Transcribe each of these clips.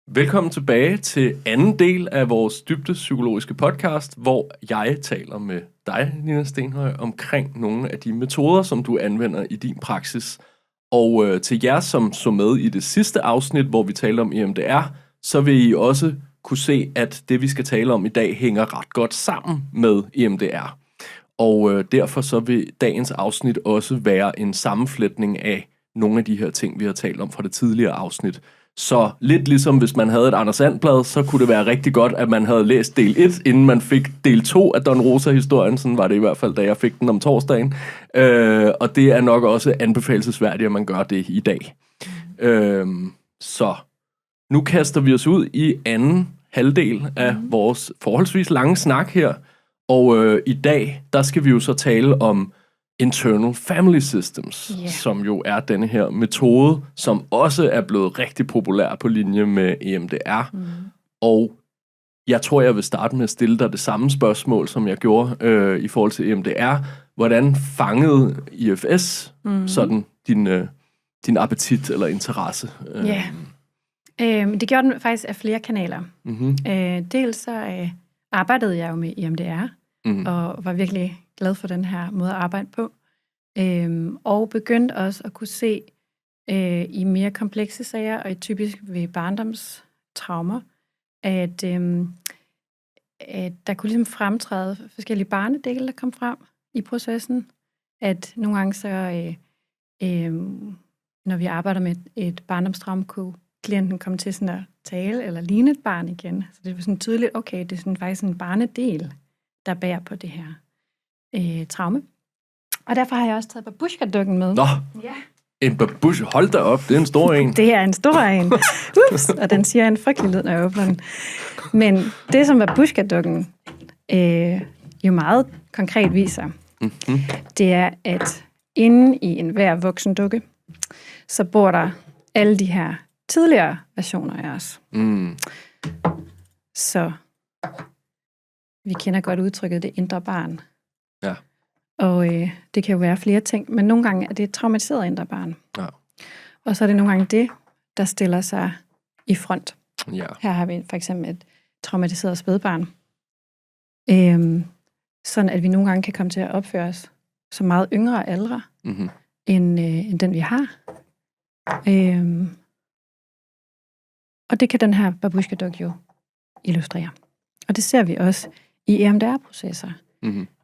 Velkommen tilbage til anden del af vores dybde psykologiske podcast, hvor jeg taler med dig, Nina Stenhøj, omkring nogle af de metoder, som du anvender i din praksis. Og til jer, som så med i det sidste afsnit, hvor vi talte om EMDR, så vil I også kunne se, at det, vi skal tale om i dag, hænger ret godt sammen med EMDR. Og derfor så vil dagens afsnit også være en sammenflætning af nogle af de her ting, vi har talt om fra det tidligere afsnit. Så lidt ligesom hvis man havde et Anders And-blad, så kunne det være rigtig godt, at man havde læst del 1, inden man fik del 2 af Don Rosa-historien. Sådan var det i hvert fald, da jeg fik den om torsdagen. Og det er nok også anbefalesværdigt, at man gør det i dag. Så nu kaster vi os ud i anden halvdel af vores forholdsvis lange snak her. Og i dag, der skal vi jo så tale om Internal Family Systems, som jo er denne her metode, som også er blevet rigtig populær på linje med EMDR. Og jeg tror, jeg vil starte med at stille dig det samme spørgsmål, som jeg gjorde i forhold til EMDR. Hvordan fangede IFS sådan din appetit eller interesse? Det gjorde den faktisk af flere kanaler. Dels så arbejdede jeg jo med EMDR, og var virkelig glad for den her måde at arbejde på. Og begyndte også at kunne se i mere komplekse sager, og typisk ved barndomstraumer, at der kunne ligesom fremtræde forskellige barnedele, der kom frem i processen. At nogle gange så, når vi arbejder med et barndomstraume, kunne klienten komme til sådan at tale eller ligne et barn igen. Så det var sådan tydeligt, okay, det er sådan faktisk en barnedel, der bærer på det her traume. Og derfor har jeg også taget babushka-dukken med. Nå, ja. En babushka. Hold da op, det er en stor en. Det er en stor en. Ups, og den siger en frygtelig lyd, når jeg åbner den. Men det, som babushka-dukken jo meget konkret viser, det er, at inde i enhver voksendukke, så bor der alle de her tidligere versioner af os. Så vi kender godt udtrykket det indre barn. Ja. Og det kan jo være flere ting, men nogle gange er det et traumatiseret indre barn. Ja. Og så er det nogle gange det, der stiller sig i front. Ja. Her har vi for eksempel et traumatiseret spædbarn. Sådan at vi nogle gange kan komme til at opføre os som meget yngre aldre, end den vi har. Og det kan den her babushka-duk jo illustrere. Og det ser vi også i EMDR-processer,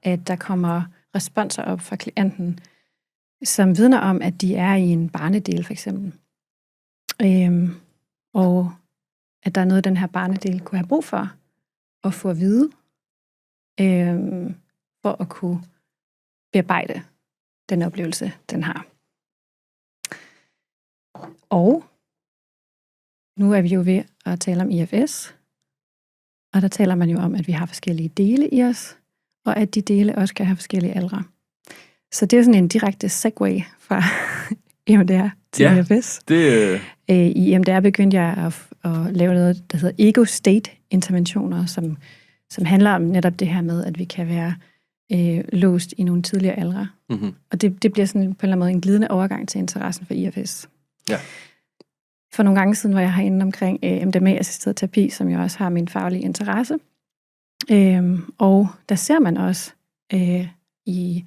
at der kommer responser op fra klienten, som vidner om, at de er i en barnedel, for eksempel. Og at der er noget, den her barnedel kunne have brug for at få at vide, for at kunne bearbejde den oplevelse, den har. Og nu er vi jo ved at tale om IFS, og der taler man jo om, at vi har forskellige dele i os, og at de dele også kan have forskellige aldre. Så det er jo sådan en direkte segue fra EMDR til IFS. I EMDR begyndte jeg at lave noget, der hedder ego-state-interventioner, som handler om netop det her med, at vi kan være låst i nogle tidligere aldre. Og det bliver sådan på en eller anden måde en glidende overgang til interessen for IFS. Ja. For nogle gange siden var jeg herinde omkring MDMA-assisteret terapi, som jo også har min faglige interesse. Og der ser man også i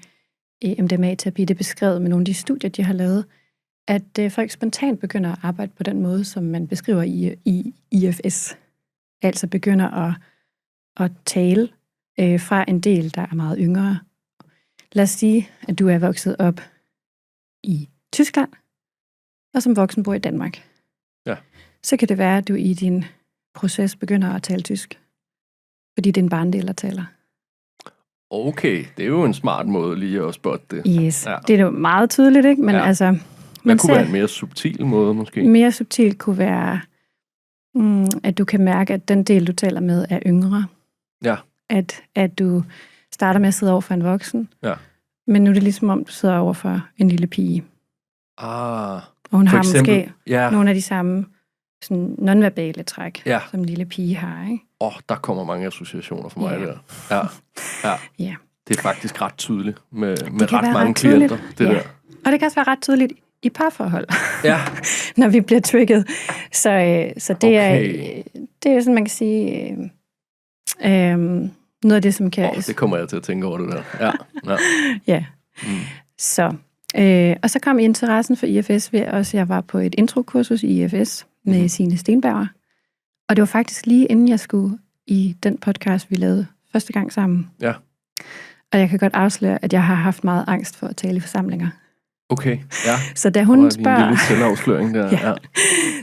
MDMA-terapi, det er beskrevet med nogle af de studier, de har lavet, at folk spontant begynder at arbejde på den måde, som man beskriver i IFS. Altså begynder at tale fra en del, der er meget yngre. Lad os sige, at du er vokset op i Tyskland, og som voksen bor i Danmark. Ja. Så kan det være, at du i din proces begynder at tale tysk. Fordi det er en barnedel, der taler. Okay, det er jo en smart måde lige at spotte det. Yes, det er jo meget tydeligt, ikke? Men altså... Hvad kunne være en mere subtil måde, måske? Mere subtil kunne være, at du kan mærke, at den del, du taler med, er yngre. Ja. At du starter med at sidde over for en voksen. Ja. Men nu er det ligesom om, du sidder over for en lille pige. Og hun har måske nogle af de samme sådan nonverbale træk, som en lille pige har, ikke? Der kommer mange associationer for mig der. Ja. Det er faktisk ret tydeligt med ret mange klienter, det der. Og det kan også være ret tydeligt i parforhold. Ja. når vi bliver trigget. Så det det er sådan, man kan sige, noget af det, som kan... det kommer jeg til at tænke over det der. Ja. Ja. Så, og så kom interessen for IFS ved også, jeg var på et introkursus i IFS med Signe Stenberger. Og det var faktisk lige inden jeg skulle i den podcast, vi lavede første gang sammen. Ja. Og jeg kan godt afsløre, at jeg har haft meget angst for at tale i forsamlinger. Okay, ja. Så da hun spørger... en lille selvafsløring der. Ja.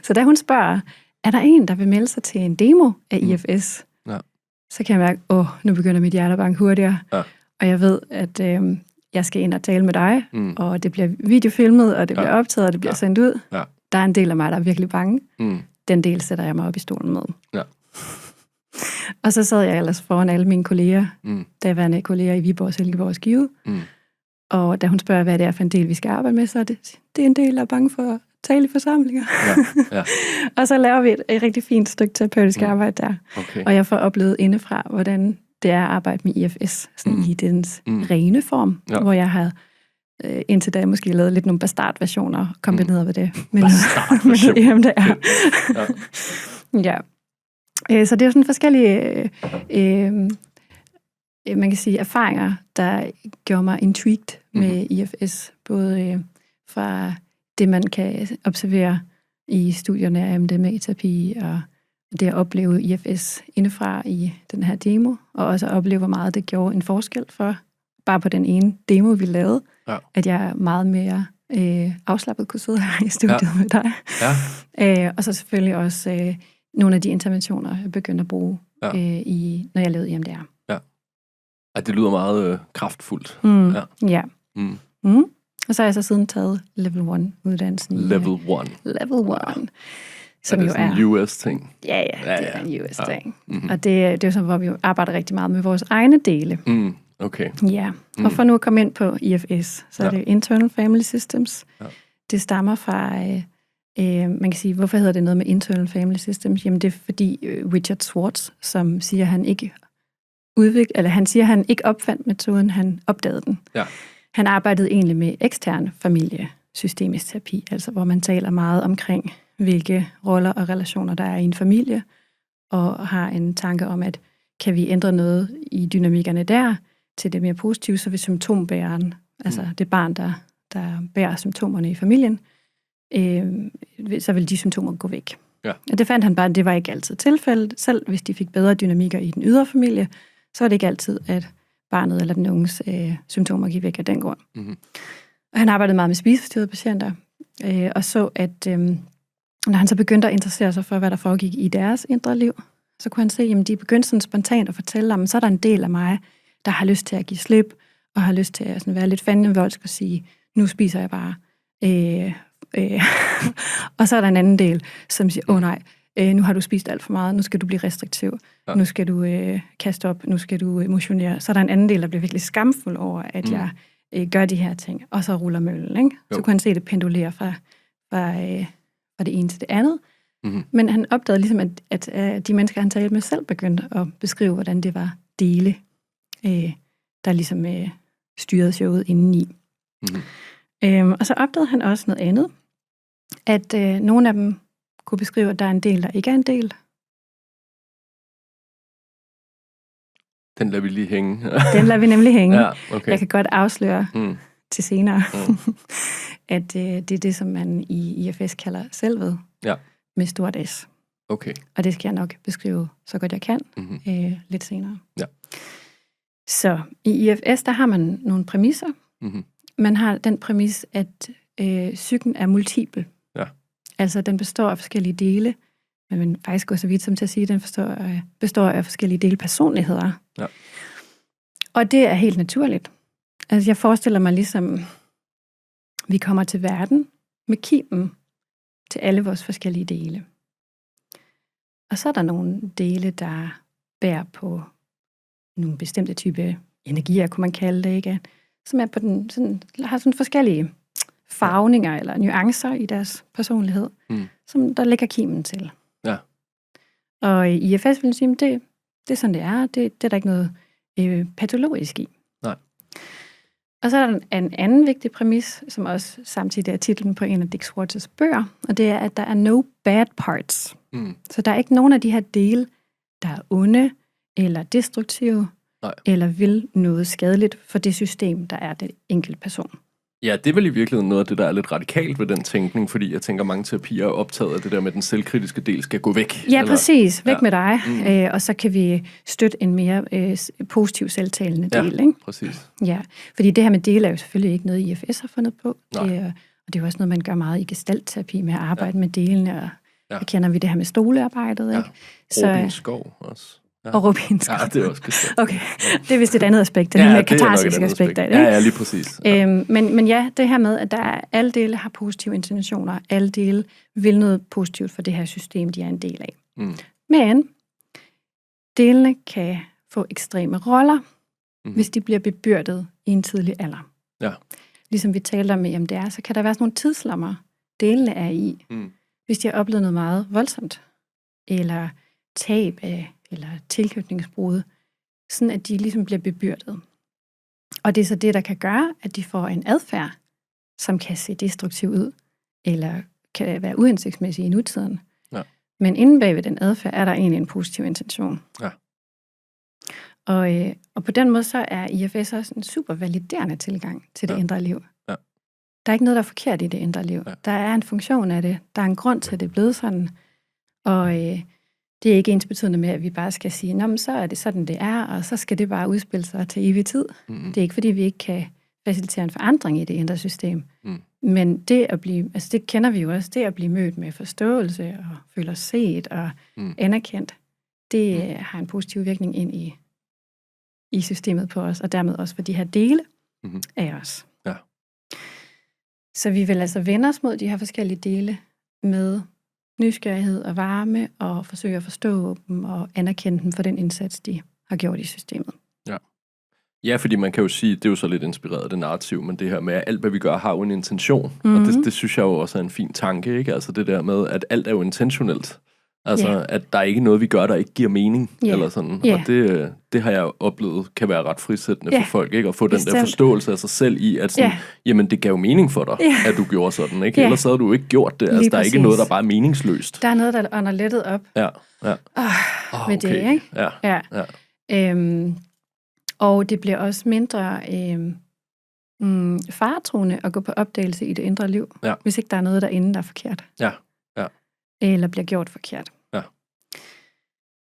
Så da hun spørger, er der en, der vil melde sig til en demo af IFS? Ja. Så kan jeg mærke, nu begynder mit hjerte at banke hurtigere. Ja. Og jeg ved, at jeg skal ind og tale med dig, og det bliver videofilmet, og det bliver optaget, og det bliver sendt ud. Ja. Der er en del af mig, der er virkelig bange. Den del sætter jeg mig op i stolen med. Ja. Og så sad jeg ellers foran alle mine kolleger, daværende kolleger i Viborg, Silkeborg og Skive. Og da hun spørger, hvad det er for en del, vi skal arbejde med, så er det er en del, der er bange for at tale i forsamlinger. Ja. Og så laver vi et rigtig fint stykke terapeutisk arbejde der. Okay. Og jeg får oplevet indefra, hvordan det er at arbejde med IFS, sådan i dens rene form, hvor jeg havde indtil da måske lavet lidt nogle bastardversioner kombineret med det. Men jamen, det er. Ja. Så det er jo sådan forskellige man kan sige, erfaringer, der gjorde mig intrigued med IFS. Både fra det, man kan observere i studierne af MDMA-terapi, og det at opleve IFS indefra i den her demo, og også at opleve, hvor meget det gjorde en forskel for, bare på den ene demo, vi lavede, at jeg er meget mere afslappet kunne sidde her i studiet med dig. Ja. Og så selvfølgelig også nogle af de interventioner, jeg begyndte at bruge, når jeg lavede EMDR. Ja, det lyder meget kraftfuldt. Ja. Og så har jeg så siden taget Level 1-uddannelsen. Level 1. Som er det sådan en US-ting? Ja, det er en US-ting. Og det er jo sådan, hvor vi arbejder rigtig meget med vores egne dele. Okay. Ja, og for nu at komme ind på IFS, så er det Internal Family Systems. Ja. Det stammer fra, man kan sige, hvorfor hedder det noget med Internal Family Systems? Jamen det er fordi Richard Schwartz, som siger, han ikke opfandt metoden, han opdagede den. Ja. Han arbejdede egentlig med ekstern familiesystemisk terapi, altså hvor man taler meget omkring, hvilke roller og relationer der er i en familie, og har en tanke om, at kan vi ændre noget i dynamikkerne der, til det mere positive, så vil symptombæreren, altså det barn, der bærer symptomerne i familien, så vil de symptomer gå væk. Ja. Og det fandt han bare, at det var ikke altid tilfældet. Selv hvis de fik bedre dynamikker i den ydre familie, så var det ikke altid, at barnet eller den unges symptomer gik væk af den grund. Og han arbejdede meget med spiseforstyrrede patienter, og så, at når han så begyndte at interessere sig for, hvad der foregik i deres indre liv, så kunne han se, at de begyndte sådan spontant at fortælle om, så er der en del af mig, der har lyst til at give slip, og har lyst til at sådan være lidt fandenivoldsk og sige, nu spiser jeg bare. Og så er der en anden del, som siger, nej, nu har du spist alt for meget, nu skal du blive restriktiv, nu skal du kaste op, nu skal du motionere. Så er der en anden del, der bliver virkelig skamfuld over, at jeg gør de her ting, og så ruller møllen. Ikke? Så kunne han se det pendulere fra det ene til det andet. Men han opdagede ligesom, at de mennesker, han talte med, selv begyndte at beskrive, hvordan det var dele, der ligesom styrede showet indeni. Og så opdagede han også noget andet, at nogle af dem kunne beskrive, at der er en del, der ikke er en del. Den lader vi lige hænge. Den lader vi nemlig hænge. Ja, okay. Jeg kan godt afsløre til senere, at det er det, som man i IFS kalder selvet, med stort S. Okay. Og det skal jeg nok beskrive så godt jeg kan lidt senere. Ja. Så i IFS, der har man nogle præmisser. Man har den præmis, at psyken er multipel. Ja. Altså, den består af forskellige dele, men man faktisk går så vidt som til at sige, at den består af forskellige delpersonligheder. Ja. Og det er helt naturligt. Altså, jeg forestiller mig ligesom, vi kommer til verden med kimen til alle vores forskellige dele. Og så er der nogle dele, der bærer på nogle bestemte type energier, kunne man kalde det, ikke? Som er på den, har sådan forskellige farvninger eller nuancer i deres personlighed, som der ligger kimen til. Ja. Og i IFS vil jeg sige, det er sådan, det er. Det er der ikke noget patologisk i. Nej. Og så er der en anden vigtig præmis, som også samtidig er titlen på en af Dick Schwartz's bøger, og det er, at der er no bad parts. Så der er ikke nogen af de her dele, der er onde, eller destruktive, eller vil noget skadeligt for det system, der er den enkelte person. Ja, det er vel i virkeligheden noget af det, der er lidt radikalt ved den tænkning, fordi jeg tænker, mange terapier er optaget af det der med, at den selvkritiske del skal gå væk. Ja, præcis. Væk med dig. Og så kan vi støtte en mere positiv selvtalende del. Ikke? Præcis. Ja, fordi det her med dele er jo selvfølgelig ikke noget, IFS har fundet på. Og det er jo også noget, man gør meget i gestaltterapi med at arbejde med delene, og så kender vi det her med stolearbejdet. Ikke? Robin Skov også. Ja. Og Robin Skov. Ja, det er også gestaltt. Okay, det er vist et andet aspekt, det er mere katarsisk aspekt af det. Ja, lige præcis. Ja. Men ja, det her med, at der er, alle dele har positive intentioner, alle dele vil noget positivt for det her system, de er en del af. Men delene kan få ekstreme roller, hvis de bliver bebyrdet i en tidlig alder. Ja. Ligesom vi talte om i EMDR, så kan der være sådan nogle tidslommer, delene er i, hvis de har oplevet noget meget voldsomt, eller tab af, eller tilknytningsbrud, sådan at de ligesom bliver bebyrdet. Og det er så det, der kan gøre, at de får en adfærd, som kan se destruktiv ud, eller kan være uhensigtsmæssig i nutiden. Ja. Men inde bag ved den adfærd, er der egentlig en positiv intention. Ja. Og på den måde, så er IFS også en super validerende tilgang til det indre liv. Ja. Der er ikke noget, der er forkert i det indre liv. Ja. Der er en funktion af det. Der er en grund til, at det er blevet sådan. Og det er ikke ensbetydende med, at vi bare skal sige, nå, men så er det sådan, det er, og så skal det bare udspille sig til evig tid. Det er ikke, fordi vi ikke kan facilitere en forandring i det indre system. Men det at blive, altså det kender vi jo også, det at blive mødt med forståelse og føle os set og anerkendt, det har en positiv virkning ind i systemet på os, og dermed også for de her dele af os. Ja. Så vi vil altså vende os mod de her forskellige dele med nysgerrighed og varme, og forsøge at forstå dem og anerkende dem for den indsats, de har gjort i systemet. Ja, fordi man kan jo sige, det er jo så lidt inspireret af det narrativ, men det her med, at alt, hvad vi gør, har jo en intention. Og det synes jeg jo også er en fin tanke, ikke? Altså det der med, at alt er jo intentionelt. Altså, at der er ikke noget, vi gør, der ikke giver mening, eller sådan. Og det har jeg oplevet, kan være ret frisættende for folk, ikke? At få den der forståelse af sig selv i, at sådan, jamen, det gav jo mening for dig, at du gjorde sådan, ikke? Ellers havde du jo ikke gjort det. Altså, der er ikke noget, der bare er meningsløst. Der er noget, der ånder lettet op. Ja. Med det, ikke? Ja. Og det bliver også mindre faretruende at gå på opdagelse i det indre liv, hvis ikke der er noget derinde, der er forkert. Ja. Eller bliver gjort forkert. Ja.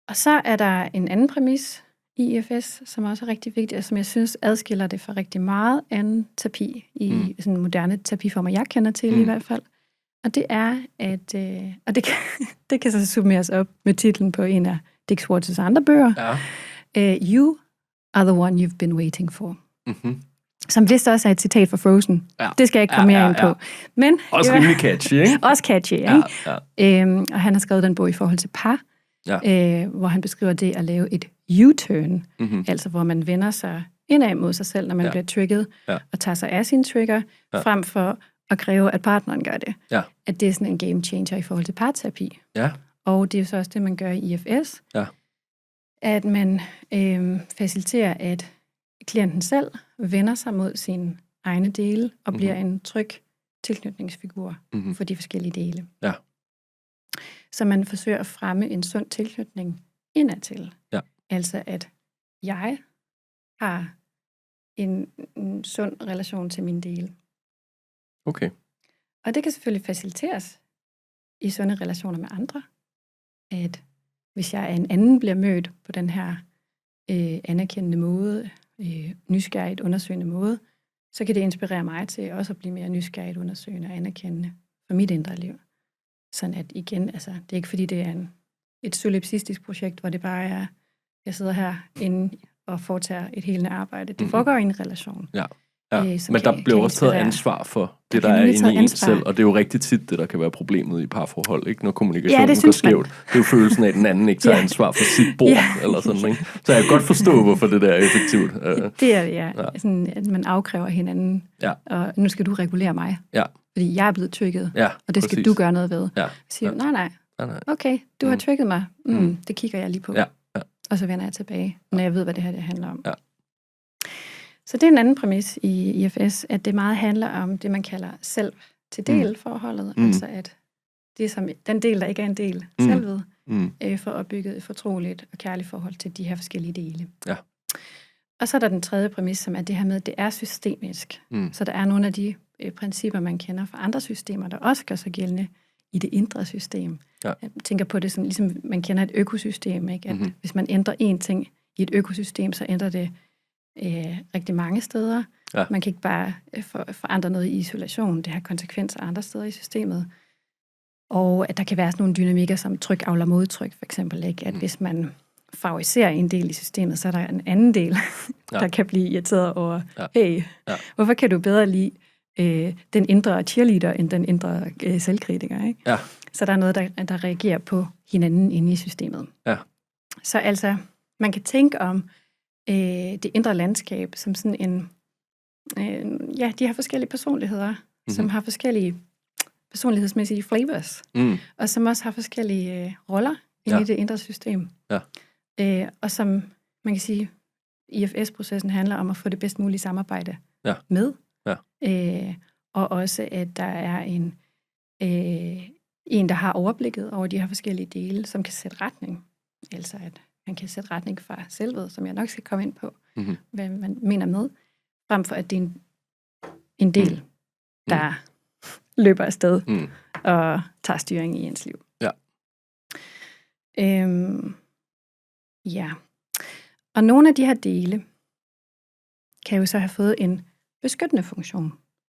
Og så er der en anden præmis i IFS, som også er rigtig vigtig, og som jeg synes adskiller det fra rigtig meget anden terapi i sådan moderne terapiformer, jeg kender til i hvert fald. Og det er, at og det kan så summeres op med titlen på en af Dick Schwartz's andre bøger. You are the one you've been waiting for. Som vist også er et citat fra Frozen. Ja. Det skal jeg ikke komme mere ind på. Men, også rimelig catchy, ikke? Også catchy, ikke? Og han har skrevet den bog i forhold til par, hvor han beskriver det at lave et U-turn. Altså, hvor man vender sig indad mod sig selv, når man bliver trigget, og tager sig af sin trigger, frem for at kræve, at partneren gør det. Ja. At det er sådan en game changer i forhold til parterapi. Ja. Og det er så også det, man gør i IFS. Ja. At man faciliterer, at klienten selv vender sig mod sine egne dele og bliver en tryg tilknytningsfigur for de forskellige dele. Ja. Så man forsøger at fremme en sund tilknytning indadtil. Ja. Altså at jeg har en sund relation til mine dele. Okay. Og det kan selvfølgelig faciliteres i sunde relationer med andre. At hvis jeg af en anden bliver mødt på den her anerkendende måde, nysgerrigt undersøgende måde, så kan det inspirere mig til også at blive mere nysgerrigt undersøgende og anerkendende for mit indre liv. Sådan at igen, altså det er ikke fordi det er et solipsistisk projekt, hvor det bare er, jeg sidder herinde og foretager et helende arbejde. Det foregår i en relation. Ja. Men der bliver også taget ansvar for det, der er inde i en selv, og det er jo rigtig tit det, der kan være problemet i parforhold, ikke? Når kommunikationen går skævt. Det er jo følelsen af, at den anden ikke tager ansvar for sit bord, eller sådan, ikke? Så jeg kan godt forstå, hvorfor det der er effektivt. Det er det, sådan, at man afkræver hinanden, og nu skal du regulere mig, fordi jeg er blevet trigget, og det skal du gøre noget ved. Så siger nej, okay, du har trigget mig, det kigger jeg lige på, og så vender jeg tilbage, når jeg ved, hvad det her det handler om. Så det er en anden præmis i IFS, at det meget handler om det, man kalder selv-til-del-forholdet. Altså at det som den del, der ikke er en del selvet, får opbygget et fortroligt og kærligt forhold til de her forskellige dele. Ja. Og så er der den tredje præmis, som er det her med, at det er systemisk. Så der er nogle af de principper, man kender fra andre systemer, der også gør sig gældende i det indre system. Ja. Jeg tænker på det som, ligesom man kender et økosystem, ikke? At hvis man ændrer én ting i et økosystem, så ændrer det rigtig mange steder. Ja. Man kan ikke bare forandre noget i isolation. Det har konsekvenser andre steder i systemet. Og at der kan være sådan nogle dynamikker som tryk avler modtryk, for eksempel. Ikke? At hvis man favoriserer en del i systemet, så er der en anden del, der kan blive irriteret over, hey, hvorfor kan du bedre lide den indre cheerleader end den indre selvkritiker? Ikke? Ja. Så der er noget, der reagerer på hinanden inde i systemet. Ja. Så altså, man kan tænke om det indre landskab som sådan de har forskellige personligheder, som har forskellige personlighedsmæssige flavors, og som også har forskellige roller inde i det indre system. Ja. Og som man kan sige, IFS-processen handler om at få det bedst mulige samarbejde med. Ja. Og også, at der er en, der har overblikket over de her forskellige dele, som kan sætte retning. Altså, at man kan sætte retning fra selvet, som jeg nok skal komme ind på, hvad man mener med, frem for at det er en del, der løber afsted og tager styring i ens liv. Ja. Ja. Og nogle af de her dele kan jo så have fået en beskyttende funktion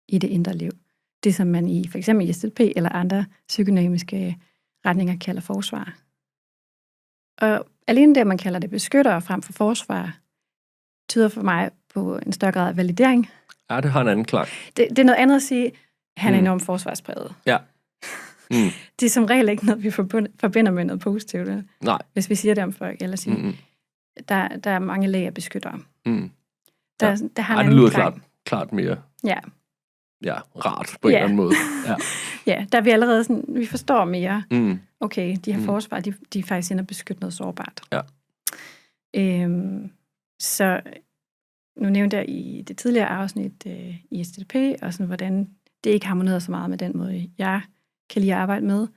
i det indre liv. Det, som man i for eksempel i STP eller andre psykodynamiske retninger kalder forsvar. Og alene det, at man kalder det beskytter frem for forsvar, tyder for mig på en større grad af validering. Ja, det har en anden klang. Det er noget andet at sige, han er enormt forsvarspræget. Ja. Det er som regel ikke noget, vi forbinder med noget positivt. Nej. Hvis vi siger det om folk, eller siger, der er mange lag af beskyttere. Der har det lyder klart mere rart på en eller anden måde. Ja. Ja, der er vi allerede sådan, vi forstår mere, okay, de her forsvar, de er faktisk inde og beskytte noget sårbart. Ja. Så nu nævnte jeg i det tidligere afsnit i STP, og sådan, hvordan det ikke harmonerer så meget med den måde, jeg kan lide at arbejde med.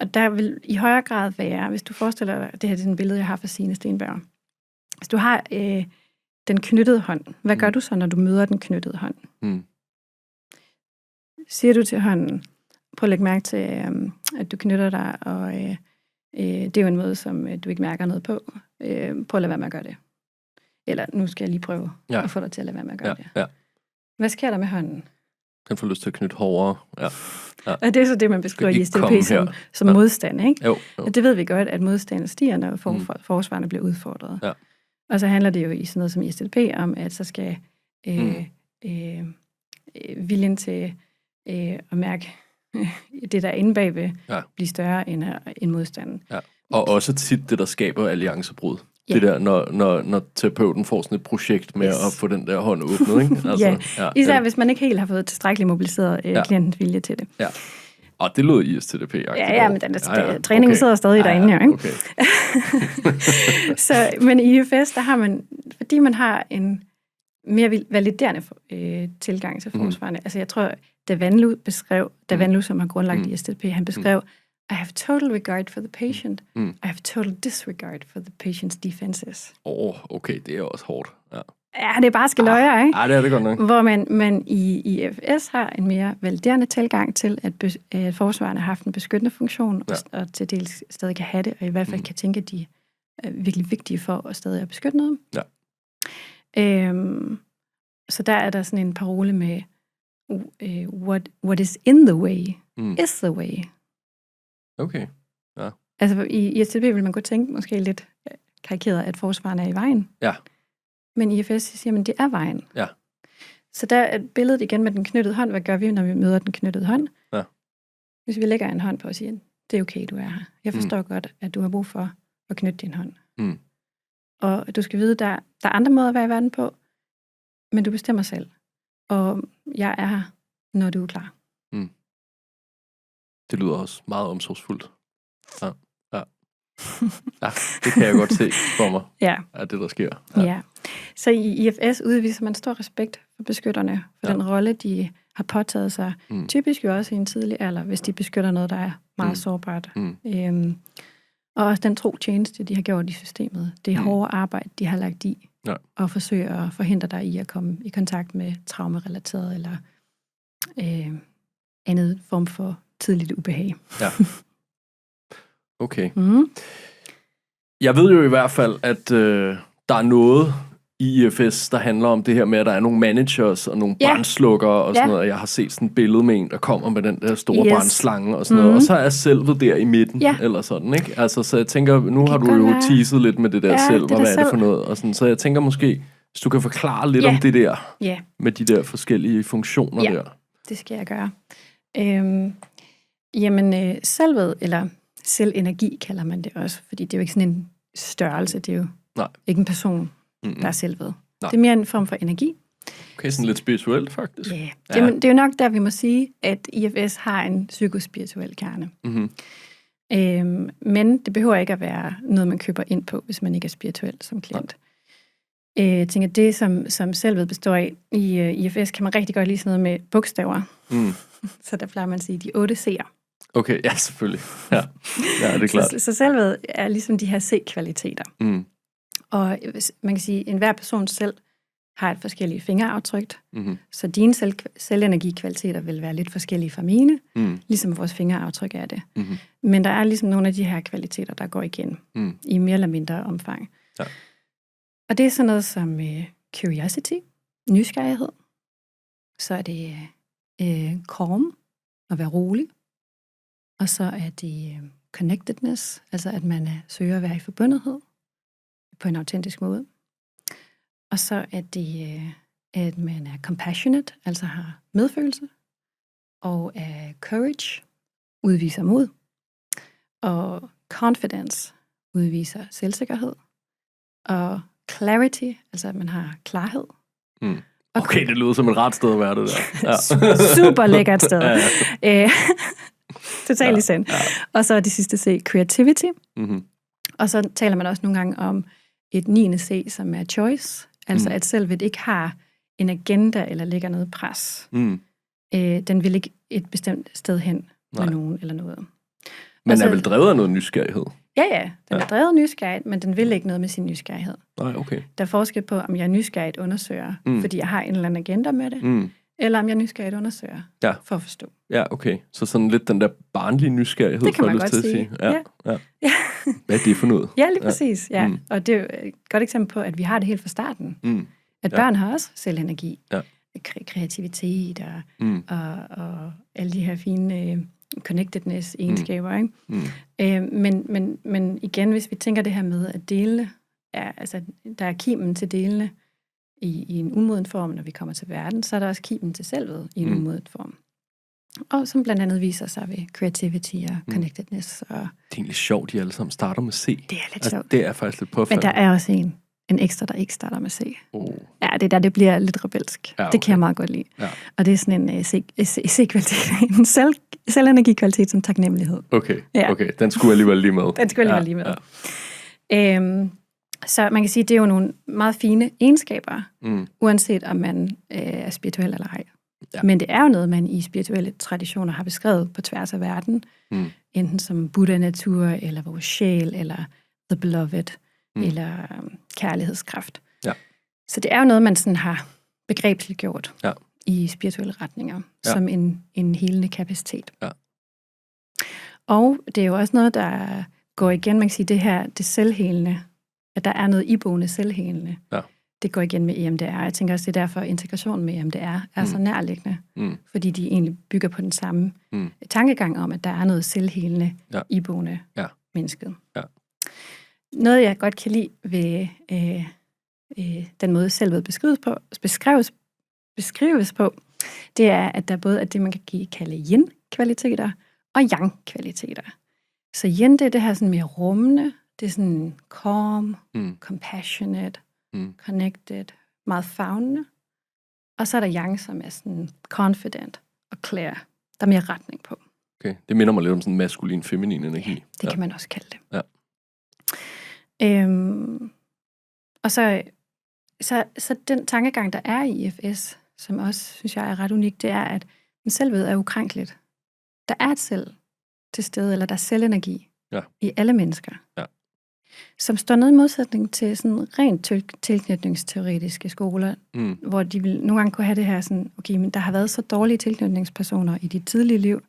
Og der vil i højere grad være, hvis du forestiller dig, det her er sådan et billede, jeg har fra Signe Stenberg. Hvis du har den knyttede hånd, hvad gør du så, når du møder den knyttede hånd? Siger du til hånden, prøv at lægge mærke til, at du knytter dig, og det er jo en måde, som du ikke mærker noget på. Prøv at lade være med at gøre det. Eller nu skal jeg lige prøve at få dig til at lade være med at gøre det. Ja. Hvad sker der med hånden? Den får lyst til at knytte hårdere. Ja. Ja. Og det er så det, man beskriver i STP som modstand, ikke? Jo. Og det ved vi godt, at modstanden stiger, når forsvarerne bliver udfordret. Ja. Og så handler det jo i sådan noget som i STP om, at så skal viljen til at mærke det, der er inde bagved, blive større end modstanden. Ja. Og også tit det, der skaber alliancebrud. Ja. Det der, når terapeuten får sådan et projekt med at få den der hånd åbnet, ikke? Altså, især hvis man ikke helt har fået tilstrækkeligt mobiliseret klientens vilje til det. Ja. Og det lød i STP-agtigt. Ja, men træningen sidder stadig derinde, jo, ikke? Okay. Men i IFS, der har man, fordi man har en mere validerende tilgang til forsvarerne. Altså jeg tror, Davanlu, som har grundlagt i STP, han beskrev, I have total regard for the patient. I have total disregard for the patient's defenses. Okay, det er også hårdt. Ja, det er bare løjer, ikke? Ja, det er det godt nok. Hvor man i IFS har en mere validerende tilgang til, at forsvarerne har haft en beskyttende funktion, og til dels stadig kan have det, og i hvert fald kan tænke, at de er virkelig vigtige for at stadig at beskytte noget. Ja. Så der er der sådan en parole med, what is in the way is the way. Okay, ja. Altså i STP vil man godt tænke, måske lidt karikeret, at forsvarerne er i vejen. Ja. Men i IFS siger man, det er vejen. Ja. Så der er billedet igen med den knyttede hånd. Hvad gør vi, når vi møder den knyttede hånd? Ja. Hvis vi lægger en hånd på og siger, det er okay, du er her. Jeg forstår godt, at du har brug for at knytte din hånd. Og du skal vide, der er andre måder at være i verden på, men du bestemmer selv. Og jeg er her, når du er klar. Det lyder også meget omsorgsfuldt. Ja, det kan jeg godt se for mig, at det der sker. Ja. Så i IFS udviser man stor respekt for beskytterne, for den rolle, de har påtaget sig. Typisk jo også i en tidlig alder, hvis de beskytter noget, der er meget sårbart. Og også den tro tjeneste, de har gjort i systemet. Det er hårde arbejde, de har lagt i, og forsøge at forhindre dig i at komme i kontakt med traumerelateret eller andet form for tidligt ubehag. Ja. Okay. Jeg ved jo i hvert fald, at der er noget i IFS, der handler om det her med, at der er nogle managers og nogle brandslukker og sådan noget. Jeg har set sådan et billede med en, der kommer med den der store brandslange og sådan noget. Og så er selvet der i midten, eller sådan, ikke? Altså, så jeg tænker, nu har du jo teaset lidt med det der selv, og hvad er det for noget? Og sådan, så jeg tænker måske, hvis du kan forklare lidt om det der, med de der forskellige funktioner der. Det skal jeg gøre. Selvet, eller selvenergi kalder man det også, fordi det er jo ikke sådan en størrelse, det er jo ikke en person, der er selvet. Det er mere en form for energi. Okay, sådan lidt spirituelt faktisk. Det er jo nok der, vi må sige, at IFS har en psykospirituel kerne. Men det behøver ikke at være noget, man køber ind på, hvis man ikke er spirituel som klient. Jeg tænker, det som selvet består af i IFS, kan man rigtig godt lide sådan noget med bogstaver. Så der plejer man at sige de 8 C'er. Okay, ja, selvfølgelig. Ja, det er klart. Så selvet er ligesom de her C-kvaliteter. Og man kan sige, at enhver person selv har et forskellige fingeraftryk. Så dine selvenergikvaliteter vil være lidt forskellige fra mine, ligesom vores fingeraftryk er det. Men der er ligesom nogle af de her kvaliteter, der går igen i mere eller mindre omfang. Ja. Og det er sådan noget som curiosity, nysgerrighed. Så er det calm, at være rolig. Og så er det connectedness, altså at man søger at være i forbundethed på en autentisk måde. Og så er det, at man er compassionate, altså har medfølelse. Og er courage, udviser mod. Og confidence, udviser selvsikkerhed. Og clarity, altså at man har klarhed. Okay, det lyder som et ret sted at være det der. Super lækkert sted. Totalt i send. Og så det sidste C, creativity. Og så taler man også nogle gange om et 9. C, som er choice. Altså at selvet ikke har en agenda eller lægger noget pres. Den vil ikke et bestemt sted hen med nogen eller noget. Men altså, er vel drevet af noget nysgerrighed? Ja. Den er drevet nysgerrighed, men den vil ikke noget med sin nysgerrighed. Nej, okay. Der er forskel på, om jeg nysgerrigt undersøger, fordi jeg har en eller anden agenda med det, eller om jeg nysgerrigt undersøger for at forstå. Ja, okay. Så sådan lidt den der barnlige nysgerrighed. Det kan man godt sige. Ja. Hvad er det for noget? Ja, lige præcis. Ja. Og det er jo et godt eksempel på, at vi har det helt fra starten. At børn har også selvenergi, kreativitet og alle de her fine connectedness-egenskaber. Ikke? Men igen, hvis vi tænker det her med, at delene der er kimen til delene i en umoden form, når vi kommer til verden, så er der også kimen til selvet i en umoden form. Og som blandt andet viser sig ved creativity og connectedness. Og det er egentlig sjovt, de alle sammen starter med C. Det er lidt sjovt. Det er faktisk lidt påfaldende. Men der er også en ekstra, der ikke starter med C. Ja, det der, det bliver lidt rebelsk. Ja, okay. Det kan jeg meget godt lide. Ja. Og det er sådan en C-kvalitet, en selvenergikvalitet som taknemmelighed. Okay, den skulle alligevel lige med. Så man kan sige, at det er jo nogle meget fine egenskaber, uanset om man er spirituel eller ej. Ja. Men det er jo noget, man i spirituelle traditioner har beskrevet på tværs af verden. Enten som Buddha-natur, eller vores sjæl, eller the beloved, eller kærlighedskraft. Ja. Så det er jo noget, man sådan har begrebsliggjort i spirituelle retninger, som en helende kapacitet. Ja. Og det er jo også noget, der går igen, man kan sige, det selvhelende, at der er noget iboende selvhelende. Ja. Det går igen med EMDR. Jeg tænker også, det er derfor, integrationen med EMDR er så nærliggende, fordi de egentlig bygger på den samme tankegang om, at der er noget selvhelende iboende mennesket. Ja. Noget, jeg godt kan lide ved den måde selvet beskrives på, det er, at der både er det, man kan kalde yin-kvaliteter og yang-kvaliteter. Så yin, det er det her sådan mere rummende, det er sådan calm, compassionate, connected, meget favnende. Og så er der yang, som er sådan confident og clear. Der er mere retning på. Okay, det minder mig lidt om sådan en maskulin-feminin energi. Ja, det kan man også kalde det. Ja. Og så Så den tankegang, der er i IFS, som også, synes jeg, er ret unik, det er, at selvved er ukrænkeligt. Der er et selv til stede, eller der er selvenergi i alle mennesker. Ja. Som står noget i modsætning til sådan rent tilknytningsteoretiske skoler, hvor de vil nogle gange kunne have det her sådan, okay, men der har været så dårlige tilknytningspersoner i dit tidlige liv,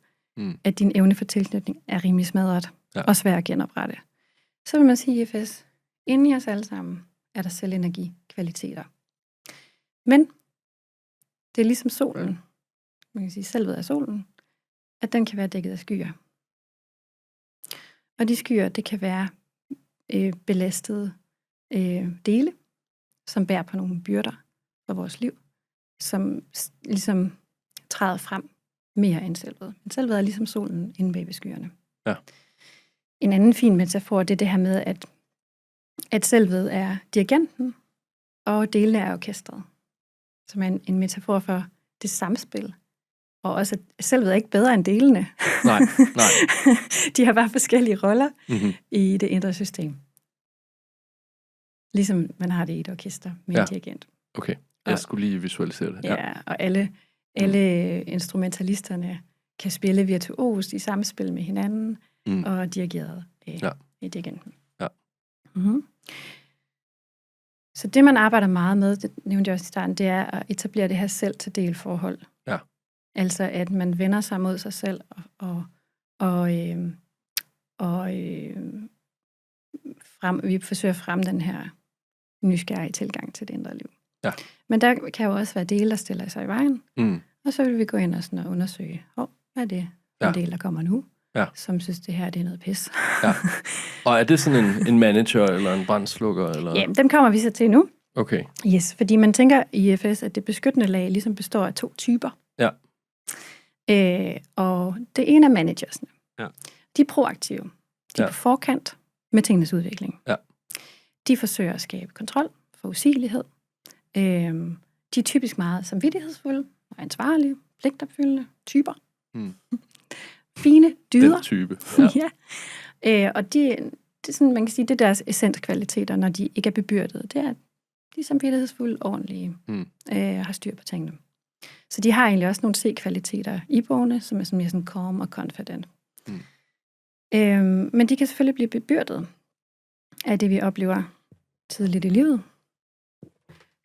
at din evne for tilknytning er rimelig smadret og svær at genoprette. Så vil man sige, IFS, inde i os alle sammen, er der selvenergi-kvaliteter. Men det er ligesom solen, man kan sige selvved af solen, at den kan være dækket af skyer. Og de skyer, det kan være belastede dele, som bærer på nogle byrder for vores liv, som ligesom træder frem mere end selvved. Men selvved er ligesom solen inde bag ved skyerne. Ja. En anden fin metafor, det er det her med, at selvved er dirigenten, og delene er orkestret. Som er en metafor for det samspil. Og også, at selvved er ikke bedre end delene. Nej. De har bare forskellige roller i det indre system. Ligesom man har det i et orkester med en dirigent. Okay, jeg skulle lige visualisere det. Ja, og alle instrumentalisterne kan spille virtuost i samspil med hinanden, og dirigeret i dirigenten. Ja. Mm-hmm. Så det, man arbejder meget med, det nævnte jeg også i starten, det er at etablere det her selv-til-del-forhold. Ja. Altså, at man vender sig mod sig selv vi forsøger at fremme den her nysgerrige tilgang til det indre liv. Ja. Men der kan jo også være dele, der stiller sig i vejen. Og så vil vi gå ind og, sådan og undersøge, hvad er det for en del, der kommer nu, som synes, det her det er noget pis. Ja. Og er det sådan en manager eller en brandslukker? Eller? Ja, dem kommer vi så til nu. Okay. Yes, fordi man tænker i IFS, at det beskyttende lag ligesom består af 2 typer. Ja. Og det ene er managersne. Ja. De er proaktive. De er på forkant med tingenes udvikling. Ja. De forsøger at skabe kontrol, forudsigelighed. De er typisk meget samvittighedsfulde og ansvarlige, pligtopfyldende typer. Fine dyder. Den type. Ja. Og det er sådan, man kan sige, det er deres essenskvaliteter, når de ikke er bebyrdet. Det er, de er samvittighedsfulde, ordentlige, har styr på tingene. Så de har egentlig også nogle C-kvaliteter i bogne, som er sådan mere sådan calm og confident. Men de kan selvfølgelig blive bebyrdet af det, vi oplever tidligt i livet.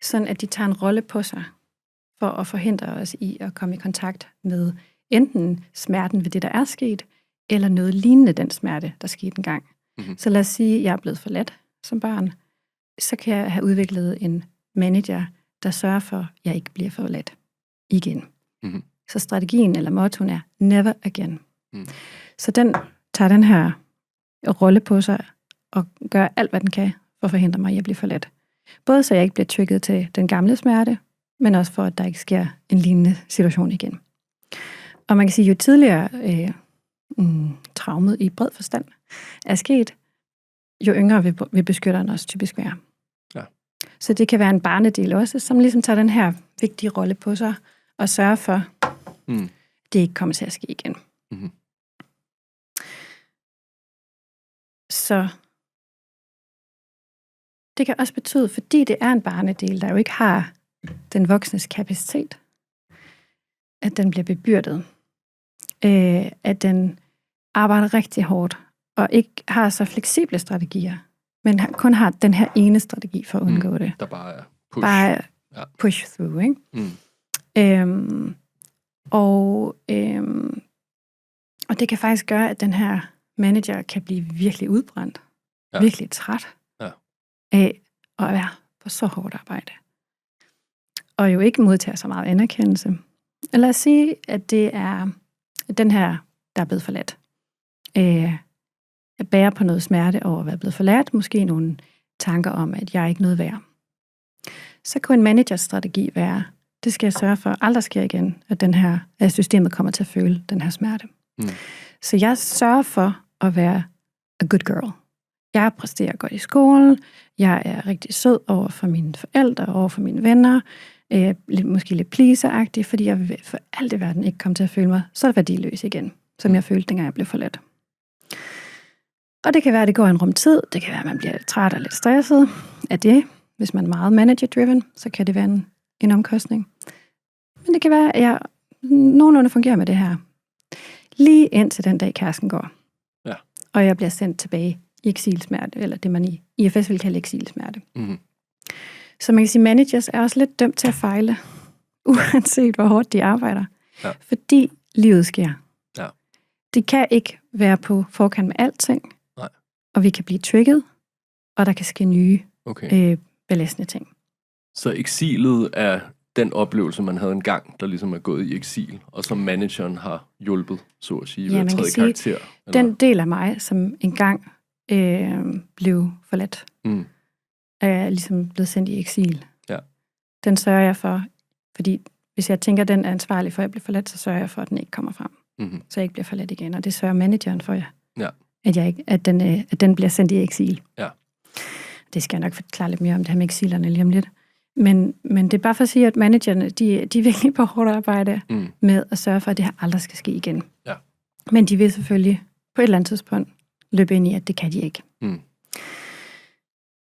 Sådan at de tager en rolle på sig for at forhindre os i at komme i kontakt med enten smerten ved det, der er sket, eller noget lignende den smerte, der skete engang. Så lad os sige, at jeg er blevet forladt som barn. Så kan jeg have udviklet en manager, der sørger for, at jeg ikke bliver forladt igen. Så strategien eller mottoen er never again. Så den tager den her rolle på sig og gør alt, hvad den kan for at forhindre mig i at blive forladt. Både så jeg ikke bliver trigget til den gamle smerte, men også for, at der ikke sker en lignende situation igen. Og man kan sige, jo tidligere traumet i bred forstand er sket, jo yngre vil beskytteren også typisk være. Ja. Så det kan være en barnedel også, som ligesom tager den her vigtige rolle på sig og sørger for, det ikke kommer til at ske igen. Så det kan også betyde, fordi det er en barnedel, der jo ikke har den voksnes kapacitet, at den bliver bebyrdet. At den arbejder rigtig hårdt, og ikke har så fleksible strategier, men kun har den her ene strategi for at undgå det. Der bare er push. Bare push through, ikke? Og det kan faktisk gøre, at den her manager kan blive virkelig udbrændt, virkelig træt af at være på så hårdt arbejde. Og jo ikke modtager så meget anerkendelse. Lad os sige, at det er den her, der er blevet forladt. At bære på noget smerte over at være blevet forladt, måske nogle tanker om, at jeg er ikke noget værd. Så kunne en managers-strategi være, det skal jeg sørge for, aldrig sker igen, at systemet kommer til at føle den her smerte. Så jeg sørger for at være a good girl. Jeg præsterer godt i skolen, jeg er rigtig sød over for mine forældre, over for mine venner, måske lidt pleaser-agtig, fordi jeg vil for alt i verden ikke komme til at føle mig så værdiløs igen, som jeg følte, dengang jeg blev forladt. Og det kan være, at det går en rum tid, det kan være, at man bliver træt og lidt stresset af det, Hvis man er meget manager-driven, så kan det være en omkostning. Men det kan være, at jeg nogenlunde fungerer med det her. Lige indtil den dag, kæresten går. Ja. Og jeg bliver sendt tilbage i eksilsmerte, eller det man i IFS vil kalde eksilsmerte. Mm-hmm. Så man kan sige, at managers er også lidt dømt til at fejle, uanset hvor hårdt de arbejder. Ja. Fordi livet sker. Ja. Det kan ikke være på forkant med alting. Nej. Og vi kan blive trigget, og der kan ske nye belastende ting. Så eksilet er den oplevelse, man havde engang, der ligesom er gået i eksil, og som manageren har hjulpet, så at sige, ved at træde karakter? Eller? Den del af mig, som engang blev forladt, er ligesom blevet sendt i eksil. Ja. Den sørger jeg for, fordi hvis jeg tænker, at den er ansvarlig for, at jeg bliver forladt, så sørger jeg for, at den ikke kommer frem. Mm-hmm. Så jeg ikke bliver forladt igen, og det sørger manageren for jer. Ja. At den bliver sendt i eksil. Ja. Det skal jeg nok forklare lidt mere om det her med eksilerne lige om lidt. Men det er bare for at sige, at managerne, de er virkelig på hårdt arbejde med at sørge for, at det her aldrig skal ske igen. Ja. Men de vil selvfølgelig på et eller andet tidspunkt løbe ind i, at det kan de ikke. Mm.